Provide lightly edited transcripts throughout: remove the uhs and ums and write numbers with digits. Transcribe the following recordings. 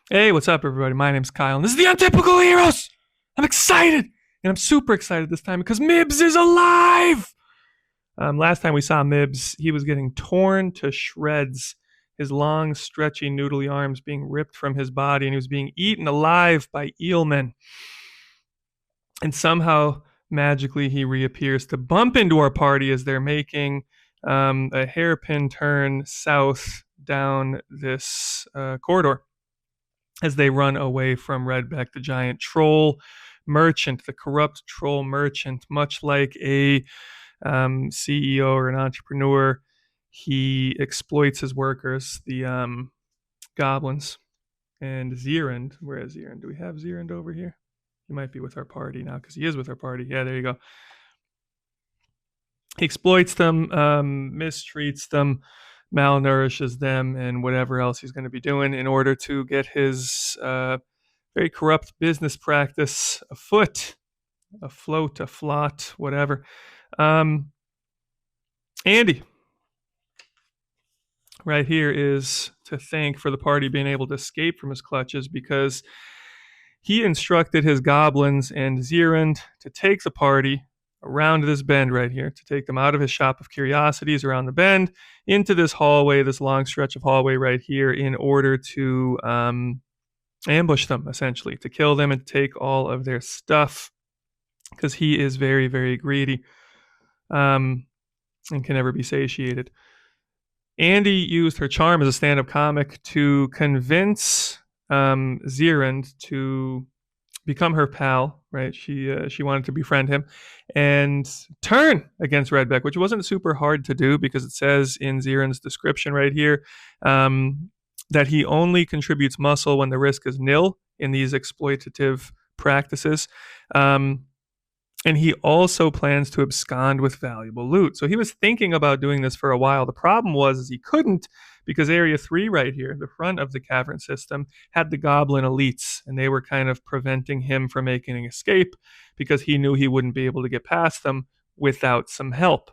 Hey, what's up, everybody? My name's Kyle, and this is the Untypical Heroes! I'm excited! And I'm super excited this time because Mibs is alive! Last time we saw Mibs, he was getting torn to shreds, his long, stretchy, noodly arms being ripped from his body, and he was being eaten alive by eelmen. And somehow, magically, he reappears to bump into our party as they're making a hairpin turn south down this corridor as they run away from Redbeck, the giant troll merchant, the corrupt troll merchant, much like a CEO or an entrepreneur. He exploits his workers, the goblins. And Zirand, where is Zirand? Do we have Zirand over here? He might be with our party now because he is with our party. Yeah, there you go. He exploits them, mistreats them, malnourishes them, and whatever else he's going to be doing in order to get his very corrupt business practice afloat, whatever. Andy, right here, is to thank for the party being able to escape from his clutches because he instructed his goblins and Zirand to take the party around this bend right here, to take them out of his shop of curiosities around the bend into this hallway, this long stretch of hallway right here, in order to ambush them, essentially, to kill them and take all of their stuff, because he is very, very greedy and can never be satiated. Andy used her charm as a stand-up comic to convince Zirand to become her pal, right? She wanted to befriend him and turn against Redbeck, which wasn't super hard to do because it says in Zirand's description right here that he only contributes muscle when the risk is nil in these exploitative practices. And he also plans to abscond with valuable loot. So he was thinking about doing this for a while. The problem was he couldn't because Area 3 right here, the front of the cavern system, had the goblin elites, and they were kind of preventing him from making an escape because he knew he wouldn't be able to get past them without some help.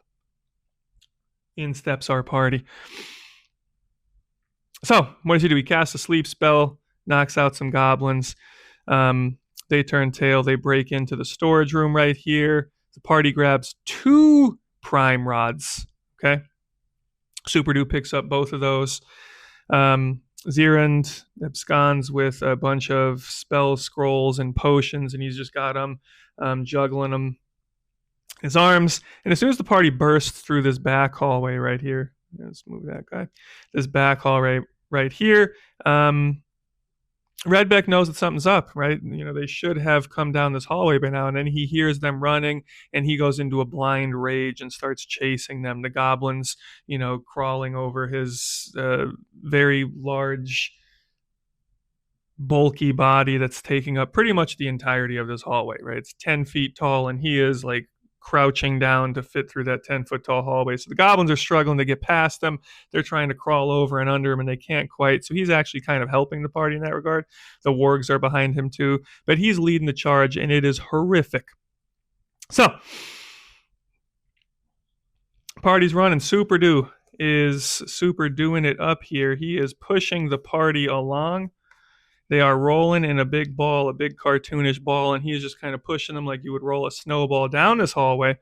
In steps our party. So what does he do? He casts a sleep spell, knocks out some goblins. They turn tail. They break into the storage room right here. The party grabs 2 prime rods. Okay. Superdoo picks up both of those. Zirand absconds with a bunch of spell scrolls and potions, and he's just got them, juggling them in his arms. And as soon as the party bursts through this back hallway right here, let's move that guy. This back hall right here. Redbeck knows that something's up, right? You know, they should have come down this hallway by now, and then he hears them running, and he goes into a blind rage and starts chasing them. The goblins, you know, crawling over his very large, bulky body that's taking up pretty much the entirety of this hallway, right? It's 10 feet tall, and he is like crouching down to fit through that 10-foot tall hallway. So the goblins are struggling to get past them. They're trying to crawl over and under him, and they can't quite. So he's actually kind of helping the party in that regard. The wargs are behind him too, but he's leading the charge, and it is horrific. So party's running. Superdoo is super doing it up here. He is pushing the party along. They are rolling in a big ball, a big cartoonish ball, and he is just kind of pushing them like you would roll a snowball down this hallway.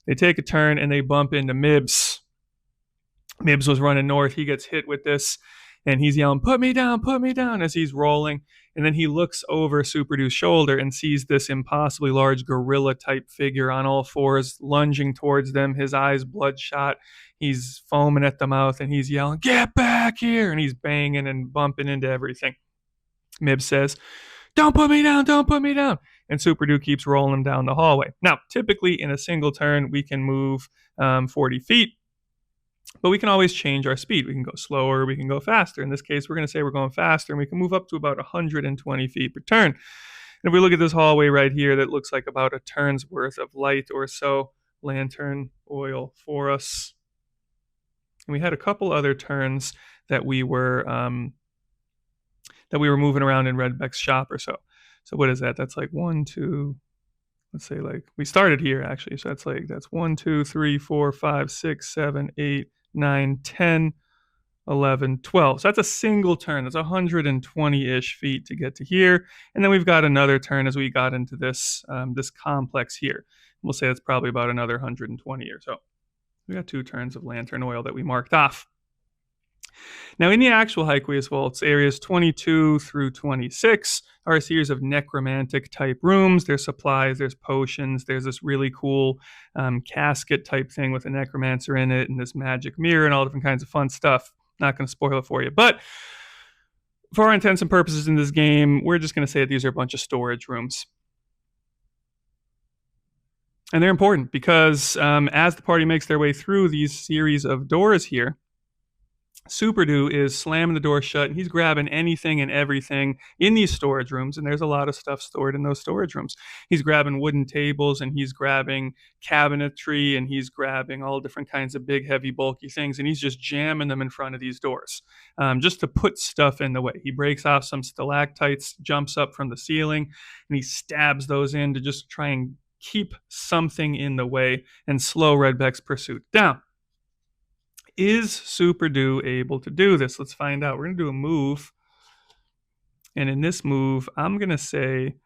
They take a turn, and they bump into Mibs. Mibs was running north. He gets hit with this, and he's yelling, put me down, as he's rolling. And then he looks over Superdoo's shoulder and sees this impossibly large gorilla-type figure on all fours lunging towards them, his eyes bloodshot. He's foaming at the mouth, and he's yelling, get back here! And he's banging and bumping into everything. Mibs says, don't put me down. And Superdoo keeps rolling him down the hallway. Now, typically in a single turn, we can move 40 feet, but we can always change our speed. We can go slower, we can go faster. In this case, we're going to say we're going faster, and we can move up to about 120 feet per turn. And if we look at this hallway right here, that looks like about a turn's worth of light or so, lantern oil for us. And we had a couple other turns that we were moving around in Redbeck's shop or so. So what is that? That's like 1, 2, let's say like, we started here actually. So that's 1, 2, 3, 4, 5, 6, 7, 8, 9, 10, 11, 12. So that's a single turn. That's 120-ish feet to get to here. And then we've got another turn as we got into this this complex here. We'll say that's probably about another 120 or so. We got 2 turns of lantern oil that we marked off. Now, in the actual Hyqueous Vaults, areas 22 through 26 are a series of necromantic type rooms. There's supplies, there's potions, there's this really cool casket type thing with a necromancer in it, and this magic mirror, and all different kinds of fun stuff. Not going to spoil it for you, but for our intents and purposes in this game, we're just going to say that these are a bunch of storage rooms. And they're important because as the party makes their way through these series of doors here, Superdo is slamming the door shut, and he's grabbing anything and everything in these storage rooms, and there's a lot of stuff stored in those storage rooms. He's grabbing wooden tables, and he's grabbing cabinetry, and he's grabbing all different kinds of big, heavy, bulky things, and he's just jamming them in front of these doors just to put stuff in the way. He breaks off some stalactites, jumps up from the ceiling, and he stabs those in to just try and keep something in the way and slow Redbeck's pursuit down. Is Superdo able to do this? Let's find out. We're going to do a move. And in this move, I'm going to say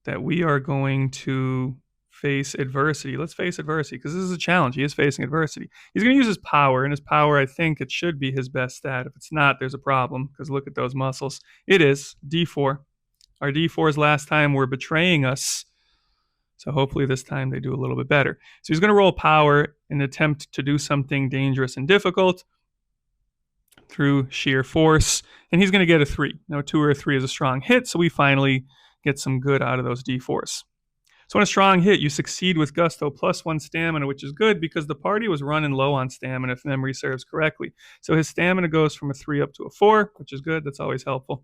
that we are going to face adversity. Let's face adversity because this is a challenge. He is facing adversity. He's going to use his power. And his power, I think it should be his best stat. If it's not, there's a problem because look at those muscles. It is D4. Our D4s last time were betraying us. So hopefully this time they do a little bit better. So he's going to roll power and attempt to do something dangerous and difficult through sheer force. And he's going to get a 3. Now, 2 or a 3 is a strong hit, so we finally get some good out of those D4s. So on a strong hit, you succeed with gusto +1 stamina, which is good because the party was running low on stamina, if memory serves correctly. So his stamina goes from a 3 up to a 4, which is good. That's always helpful.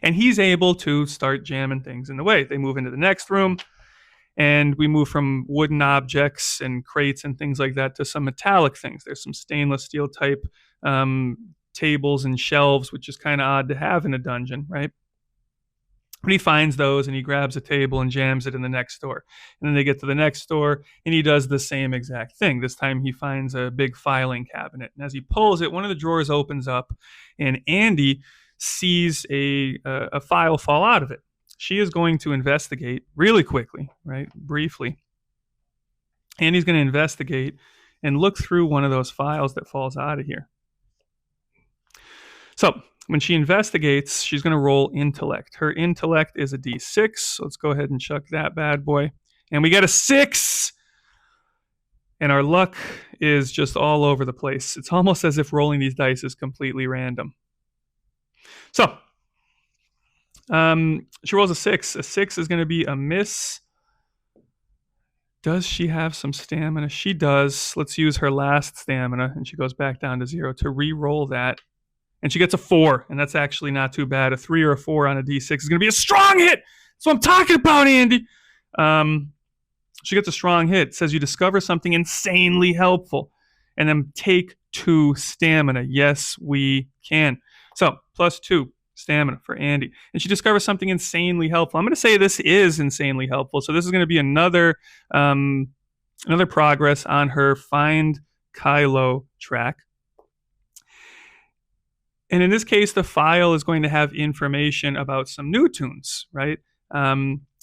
And he's able to start jamming things in the way. They move into the next room, and we move from wooden objects and crates and things like that to some metallic things. There's some stainless steel type tables and shelves, which is kind of odd to have in a dungeon, right? But he finds those, and he grabs a table and jams it in the next door. And then they get to the next door, and he does the same exact thing. This time he finds a big filing cabinet. And as he pulls it, one of the drawers opens up, and Andy sees a file fall out of it. She is going to investigate really quickly, right? Briefly. Andy's going to investigate and look through one of those files that falls out of here. So when she investigates, she's going to roll intellect. Her intellect is a D6. So let's go ahead and chuck that bad boy. And we get a 6. And our luck is just all over the place. It's almost as if rolling these dice is completely random. So, she rolls a 6. A 6 is going to be a miss. Does she have some stamina? She does. Let's use her last stamina, and she goes back down to 0 to re-roll that. And she gets a 4, and that's actually not too bad. A 3 or a 4 on a D6 is going to be a strong hit. That's what I'm talking about, Andy. She gets a strong hit. It says you discover something insanely helpful, and then take 2 stamina. Yes, we can. So, +2 stamina for Andy. And she discovers something insanely helpful. I'm going to say this is insanely helpful. So this is going to be another progress on her Find Kylo track. And in this case, the file is going to have information about some new tunes, right?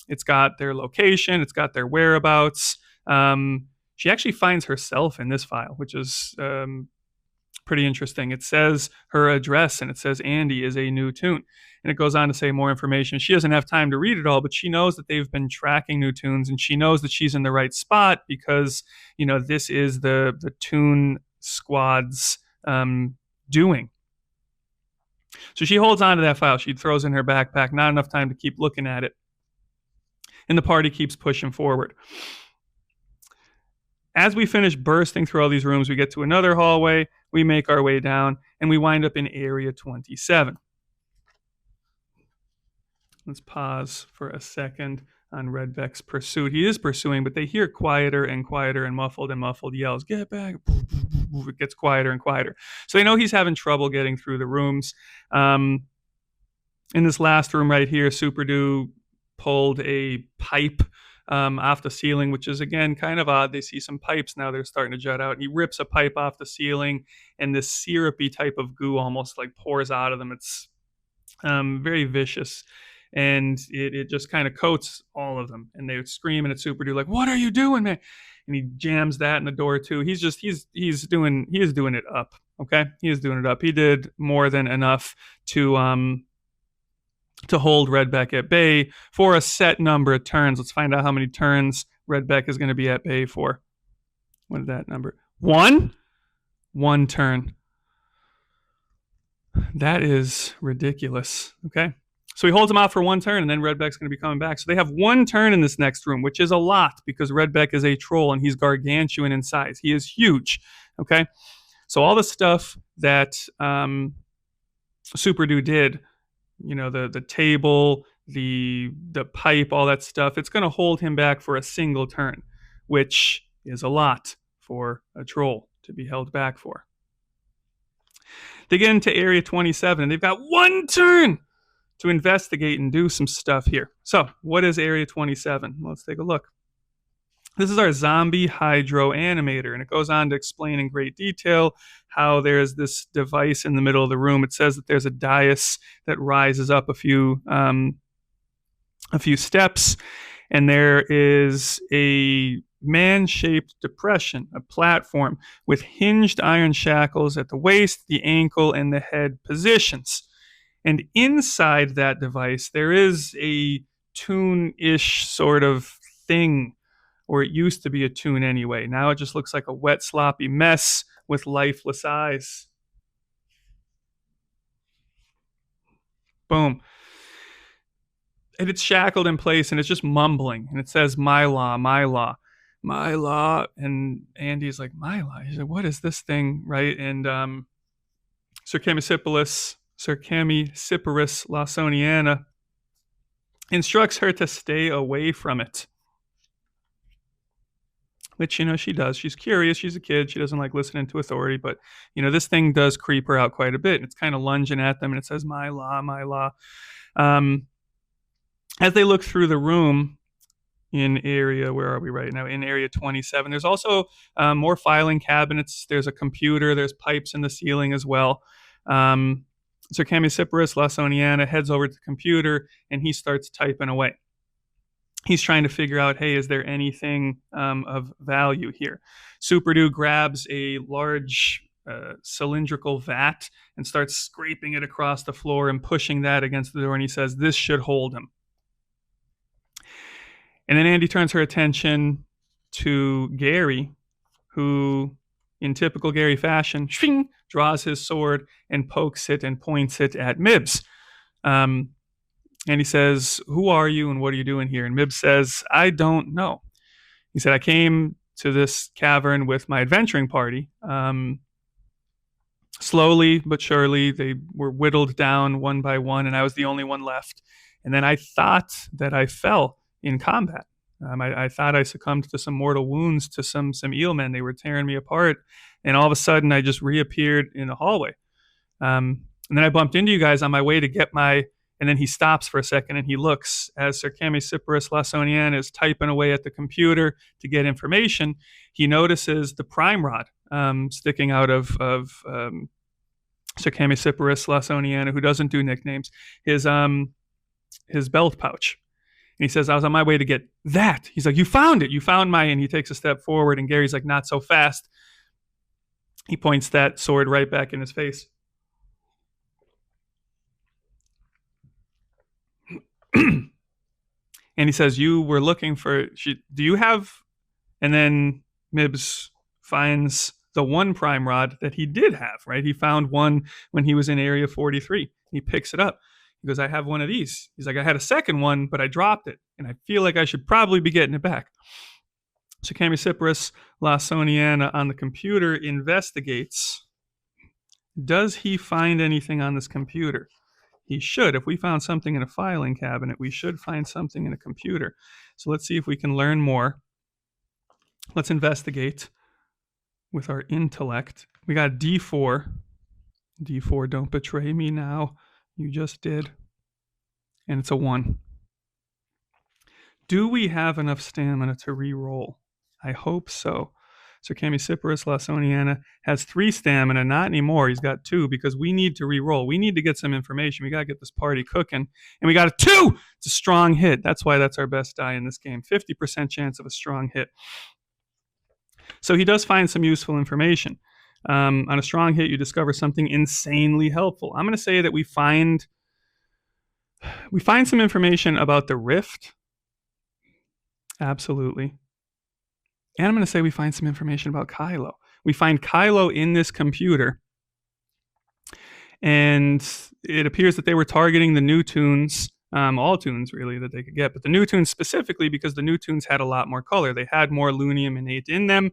It's got their location. It's got their whereabouts. She actually finds herself in this file, which is pretty interesting. It says her address, and it says Andy is a new tune. And it goes on to say more information. She doesn't have time to read it all, but she knows that they've been tracking new tunes, and she knows that she's in the right spot because, you know, this is the tune squad's doing. So she holds on to that file. She throws in her backpack. Not enough time to keep looking at it. And the party keeps pushing forward. As we finish bursting through all these rooms, we get to another hallway, we make our way down, and we wind up in Area 27. Let's pause for a second on Redbeck's pursuit. He is pursuing, but they hear quieter and quieter and muffled yells. Get back. It gets quieter and quieter. So they know he's having trouble getting through the rooms. In this last room right here, Superdo pulled a pipe off the ceiling, which is, again, kind of odd. They see some pipes now. They're starting to jut out. He rips a pipe off the ceiling, and this syrupy type of goo almost like pours out of them. It's very vicious. And it just kind of coats all of them. And they would scream, and it's Super Dude like, "What are you doing, man?" And he jams that in the door too. He is doing it up. Okay, he is doing it up. He did more than enough to hold Redbeck at bay for a set number of turns. Let's find out how many turns Redbeck is going to be at bay for. What is that number? One turn. That is ridiculous. Okay. So he holds him out for one turn, and then Redbeck's going to be coming back. So they have one turn in this next room, which is a lot because Redbeck is a troll and he's gargantuan in size. He is huge. Okay. So all the stuff that Super Dude did, the table, the pipe, all that stuff, it's going to hold him back for a single turn, which is a lot for a troll to be held back for. They get into Area 27, and they've got one turn to investigate and do some stuff here. So, what is Area 27? Let's take a look. This is our zombie hydro animator, and it goes on to explain in great detail how there's this device in the middle of the room. It says that there's a dais that rises up a few steps, and there is a man-shaped depression, a platform with hinged iron shackles at the waist, the ankle, and the head positions. And inside that device, there is a tune-ish sort of thing, or it used to be a tune anyway. Now it just looks like a wet, sloppy mess with lifeless eyes. Boom. And it's shackled in place, and it's just mumbling. And it says, "My law, my law, my law." And Andy's like, "My law?" He's like, "What is this thing?" Right? And Sir Chemisippus Lawsoniana instructs her to stay away from it. Which, she does. She's curious. She's a kid. She doesn't like listening to authority. But, this thing does creep her out quite a bit. It's kind of lunging at them, and it says, "My law, my law." As they look through the room in where are we right now? In Area 27. There's also more filing cabinets. There's a computer. There's pipes in the ceiling as well. So Chemisippus Lawsoniana heads over to the computer, and he starts typing away. He's trying to figure out, hey, is there anything of value here? Super Dude grabs a large cylindrical vat and starts scraping it across the floor and pushing that against the door, and he says, "This should hold him." And then Andy turns her attention to Gary, who, in typical Gary fashion, draws his sword and pokes it and points it at Mibbs. And he says, "Who are you and what are you doing here?" And Mibbs says, "I don't know." He said, "I came to this cavern with my adventuring party. Slowly but surely, they were whittled down one by one, and I was the only one left. And then I thought that I fell in combat. I thought I succumbed to some mortal wounds to some eelmen. They were tearing me apart, and all of a sudden, I just reappeared in the hallway. And then I bumped into you guys on my way to get my..." And then he stops for a second, and he looks as Sir Chemisippus Lawsoniana is typing away at the computer to get information. He notices the prime rod sticking out of Sir Chemisippus Lawsoniana, who doesn't do nicknames, his belt pouch. And he says, "I was on my way to get that." He's like, "You found it. You found my..." And he takes a step forward, and Gary's like, "Not so fast." He points that sword right back in his face. And he says, "You were looking for... do you have..." And then Mibbs finds the one prime rod that he did have, right? He found one when he was in Area 43. He picks it up. He goes, "I have one of these." He's like, "I had a second one, but I dropped it, and I feel like I should probably be getting it back." So Chemisippus Lawsoniana on the computer investigates. Does he find anything on this computer? He should. If we found something in a filing cabinet, we should find something in a computer. So let's see if we can learn more. Let's investigate with our intellect. We got D4. D4, don't betray me now. You just did. And it's a 1. Do we have enough stamina to re-roll? I hope so. So Camisiporus Lawsoniana has 3 stamina, not anymore. He's got 2 because we need to re-roll. We need to get some information. We got to get this party cooking. And we got a 2! It's a strong hit. That's why that's our best die in this game. 50% chance of a strong hit. So he does find some useful information. On a strong hit, you discover something insanely helpful. I'm going to say that we find some information about the rift. Absolutely. And I'm going to say we find some information about Kylo. We find Kylo in this computer. And it appears that they were targeting the new tunes, all tunes really that they could get, but the new tunes specifically because the new tunes had a lot more color. They had more lunium innate in them.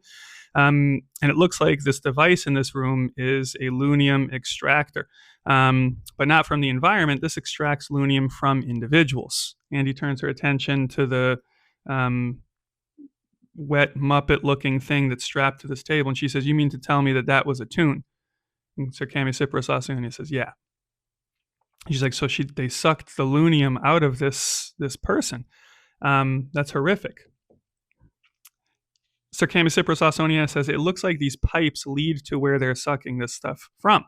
And it looks like this device in this room is a lunium extractor, but not from the environment. This extracts lunium from individuals. Andy turns her attention to the wet Muppet-looking thing that's strapped to this table, and she says, "You mean to tell me that that was a tune?" And Sir Camisiporus Lawsoniana says, "Yeah." She's like, "So they sucked the lunium out of this person. That's horrific." Sir Camisiporus Lawsoniana says, "It looks like these pipes lead to where they're sucking this stuff from.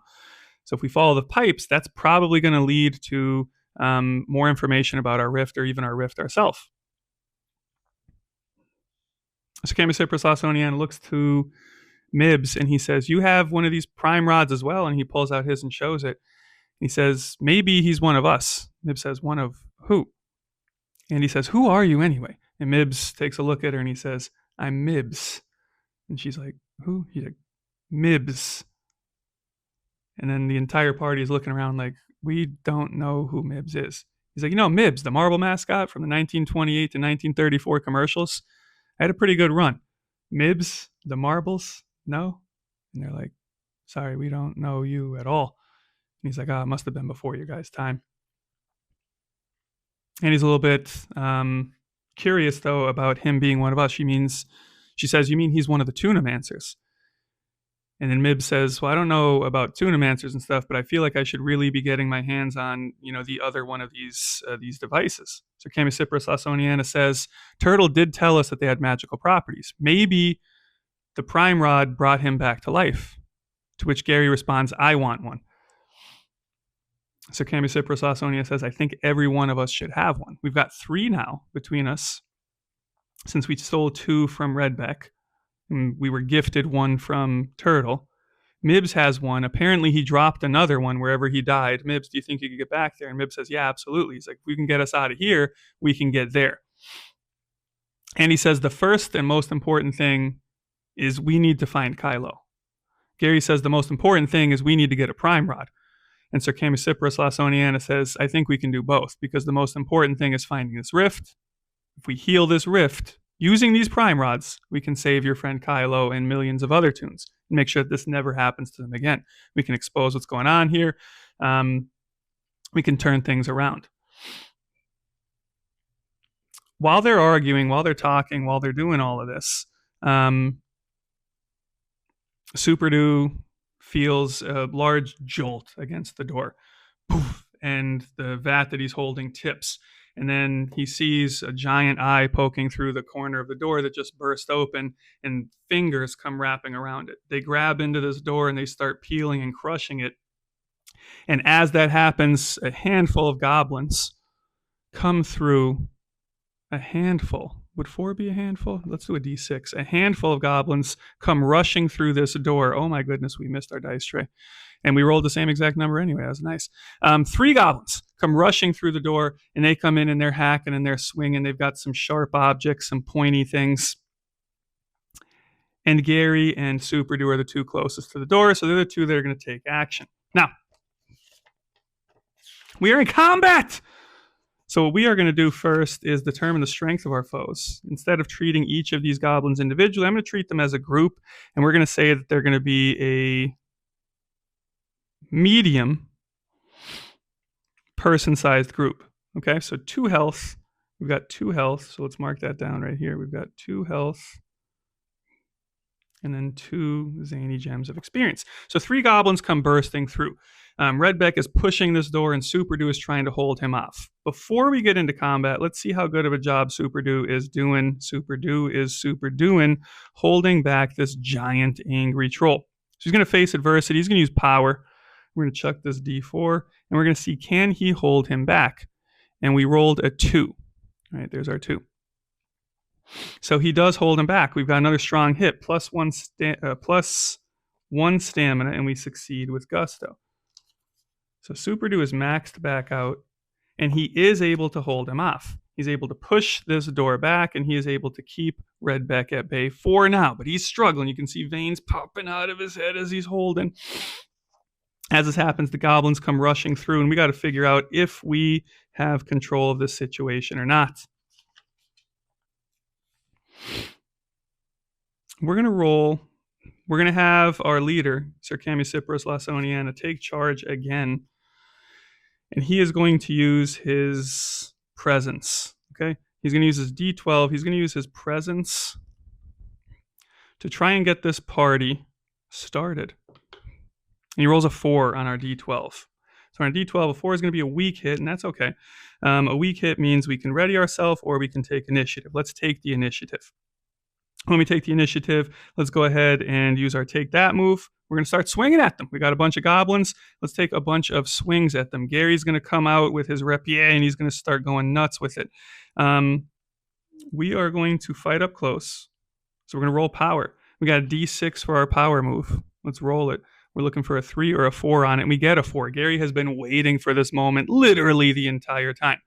So if we follow the pipes, that's probably going to lead to more information about our rift or even our rift ourselves." So Camisiporus Lawsoniana looks to Mibs and he says, "You have one of these prime rods as well." And he pulls out his and shows it. He says, "Maybe he's one of us." Mibs says, "One of who?" And he says, "Who are you anyway?" And Mibs takes a look at her and he says, "I'm Mibs." And she's like, "Who?" He's like, "Mibs." And then the entire party is looking around like, we don't know who Mibs is. He's like, "You know Mibs, the marble mascot from the 1928 to 1934 commercials? I had a pretty good run." "Mibs, the marbles? No?" And they're like, "Sorry, we don't know you at all." And he's like, "Oh, it must have been before your guys' time." And he's a little bit curious, though, about him being one of us. She says, "You mean he's one of the Tunamancers?" And then Mib says, "Well, I don't know about Tunamancers and stuff, but I feel like I should really be getting my hands on, the other one of these devices." So Camisiporus Lawsoniana says, "Turtle did tell us that they had magical properties. Maybe the prime rod brought him back to life." To which Gary responds, "I want one." So Camisiporus Lawsoniana says, "I think every one of us should have one. We've got 3 now between us, since we stole 2 from Redbeck. And we were gifted 1 from Turtle. Mibs has 1. Apparently he dropped another one wherever he died. Mibs, do you think you could get back there?" And Mibs says, "Yeah, absolutely." He's like, "If we can get us out of here, we can get there." And he says the first and most important thing is we need to find Kylo. Gary says the most important thing is we need to get a prime rod. And Sir Camisiporus Lawsoniana says, "I think we can do both, because the most important thing is finding this rift. If we heal this rift using these prime rods, we can save your friend Kylo and millions of other tunes and make sure that this never happens to them again. We can expose what's going on here. We can turn things around." While they're arguing, while they're talking, while they're doing all of this, Superdu feels a large jolt against the door. Poof, and the vat that he's holding tips. And then he sees a giant eye poking through the corner of the door that just burst open, and fingers come wrapping around it. They grab into this door and they start peeling and crushing it. And as that happens, a handful of goblins come through. A handful. Would 4 be a handful? Let's do a d6. A handful of goblins come rushing through this door. Oh my goodness, we missed our dice tray. And we rolled the same exact number anyway. That was nice. 3 goblins come rushing through the door, and they come in and they're hacking and they're swinging. They've got some sharp objects, some pointy things. And Gary and Superdu are the 2 closest to the door, so they're the 2 that are going to take action. Now, we are in combat! So what we are going to do first is determine the strength of our foes. Instead of treating each of these goblins individually, I'm going to treat them as a group, and we're going to say that they're going to be a medium person-sized group. Okay, so 2 health. We've got 2 health, so let's mark that down right here. We've got 2 health. and then 2 zany gems of experience. So 3 goblins come bursting through. Redbeck is pushing this door, and Superdo is trying to hold him off. Before we get into combat, let's see how good of a job Superdo is doing. Superdo is super doing, holding back this giant angry troll. So he's going to face adversity. He's going to use power. We're going to chuck this d4, and we're going to see, can he hold him back? And we rolled a 2. All right, there's our 2. So he does hold him back. We've got another strong hit, plus one stamina, and we succeed with gusto. So Superdo is maxed back out, and he is able to hold him off. He's able to push this door back, and he is able to keep Redbeck at bay for now. But he's struggling. You can see veins popping out of his head as he's holding. As this happens, the goblins come rushing through, and we got to figure out if we have control of this situation or not. We're going to roll. We're going to have our leader, Sir Camicipros Lasoniana, take charge again. And he is going to use his presence. Okay? He's going to use his D12. He's going to use his presence to try and get this party started. And he rolls a 4 on our D12. So on our D12, a 4 is going to be a weak hit, and that's okay. A weak hit means we can ready ourselves or we can take initiative. Let's take the initiative. When we take the initiative, let's go ahead and use our take that move. We're going to start swinging at them. We got a bunch of goblins. Let's take a bunch of swings at them. Gary's going to come out with his rapier, and he's going to start going nuts with it. We are going to fight up close. So we're going to roll power. We got a D6 for our power move. Let's roll it. We're looking for a 3 or a 4 on it, and we get a 4. Gary has been waiting for this moment literally the entire time.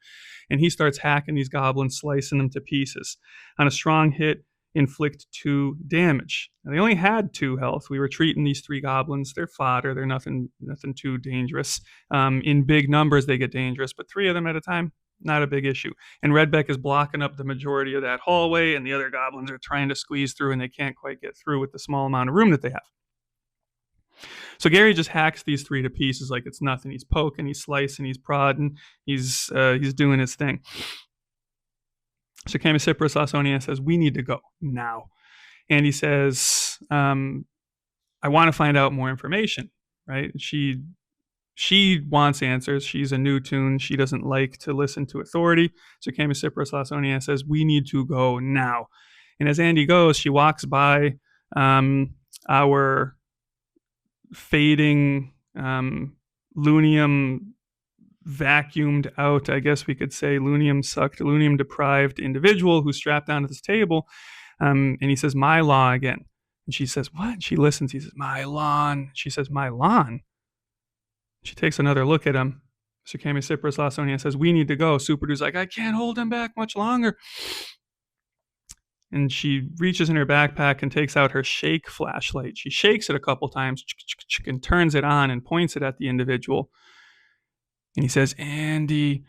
And he starts hacking these goblins, slicing them to pieces. On a strong hit, inflict 2 damage. Now, they only had 2 health. We were treating these 3 goblins. They're fodder. They're nothing too dangerous. In big numbers, they get dangerous, but 3 of them at a time, not a big issue. And Redbeck is blocking up the majority of that hallway, and the other goblins are trying to squeeze through, and they can't quite get through with the small amount of room that they have. So Gary just hacks these 3 to pieces like it's nothing. He's poking, he's slicing, he's prodding, he's doing his thing. So Camicipros Lasoniana says, we need to go now. And he says, I want to find out more information, right? She wants answers. She's a new tune. She doesn't like to listen to authority. So Camicipros Lasoniana says, we need to go now. And as Andy goes, she walks by our fading Lunium vacuumed out, I guess we could say, Lunium sucked, Lunium deprived individual who's strapped down to this table. And he says, my law again. And she says, what? And she listens. He says, my lawn. She says, my lawn. She takes another look at him. Sir Camicipros Lasoniana says, we need to go. Superdu's like, I can't hold him back much longer. And she reaches in her backpack and takes out her shake flashlight. She shakes it a couple times and turns it on and points it at the individual. And he says, Andy.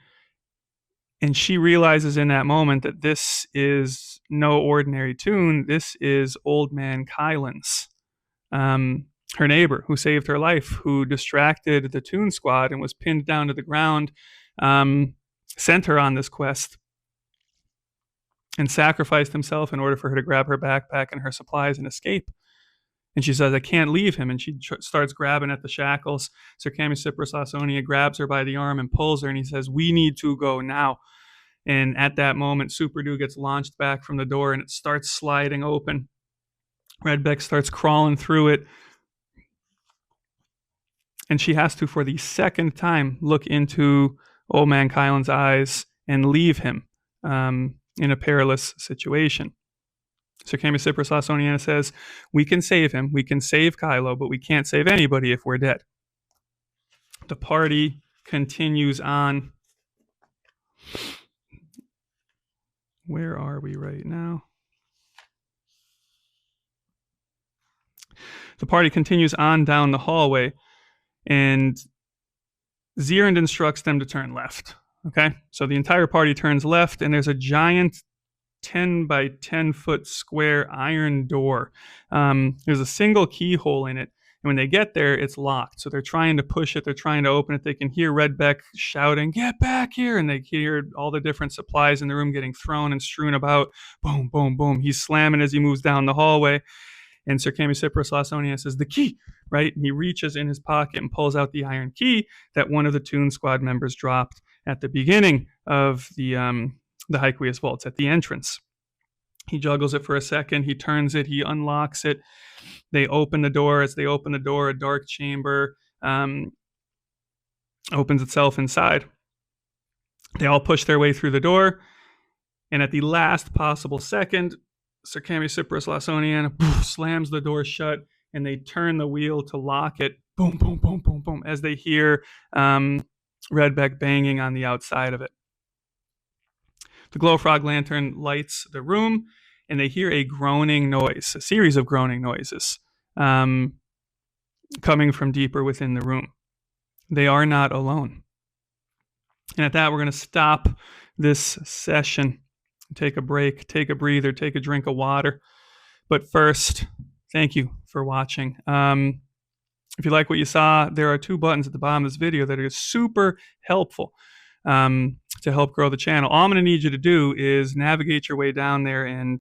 And she realizes in that moment that this is no ordinary tune. This is Old Man Kylan's, her neighbor who saved her life, who distracted the Toon Squad and was pinned down to the ground, sent her on this quest, and sacrificed himself in order for her to grab her backpack and her supplies and escape. And she says, I can't leave him. And she starts grabbing at the shackles. Sir Camicipros Lasoniana grabs her by the arm and pulls her, and he says, we need to go now. And at that moment, Superdo gets launched back from the door, and it starts sliding open. Redbeck starts crawling through it. And she has to, for the second time, look into Old Man Kylan's eyes and leave him in a perilous situation. So Camicipros Lasoniana says, we can save him, we can save Kylo, but we can't save anybody if we're dead. The party continues on. Where are we right now? The party continues on down the hallway, and Zierend instructs them to turn left. Okay, so the entire party turns left, and there's a giant 10 by 10 foot square iron door. There's a single keyhole in it, and when they get there, it's locked. So they're trying to push it, they're trying to open it. They can hear Redbeck shouting, get back here, and they hear all the different supplies in the room getting thrown and strewn about. Boom, boom, boom. He's slamming as he moves down the hallway. And Sir Camicipras Lawsonian says, the key, right? And he reaches in his pocket and pulls out the iron key that one of the Toon Squad members dropped at the beginning of the Hyqueous Vaults, at the entrance. He juggles it for a second. He turns it. He unlocks it. They open the door. As they open the door, a dark chamber opens itself inside. They all push their way through the door. And at the last possible second, Sir Camicipras Lawsonian slams the door shut, and they turn the wheel to lock it. Boom, boom, boom, boom, boom, as they hear Redbeck banging on the outside of it. The glow frog lantern lights the room, and they hear a groaning noise, a series of groaning noises coming from deeper within the room. They are not alone. And at that, we're going to stop this session, take a break, take a breather, take a drink of water. But first, thank you for watching. If you like what you saw, there are 2 buttons at the bottom of this video that are super helpful to help grow the channel. All I'm going to need you to do is navigate your way down there and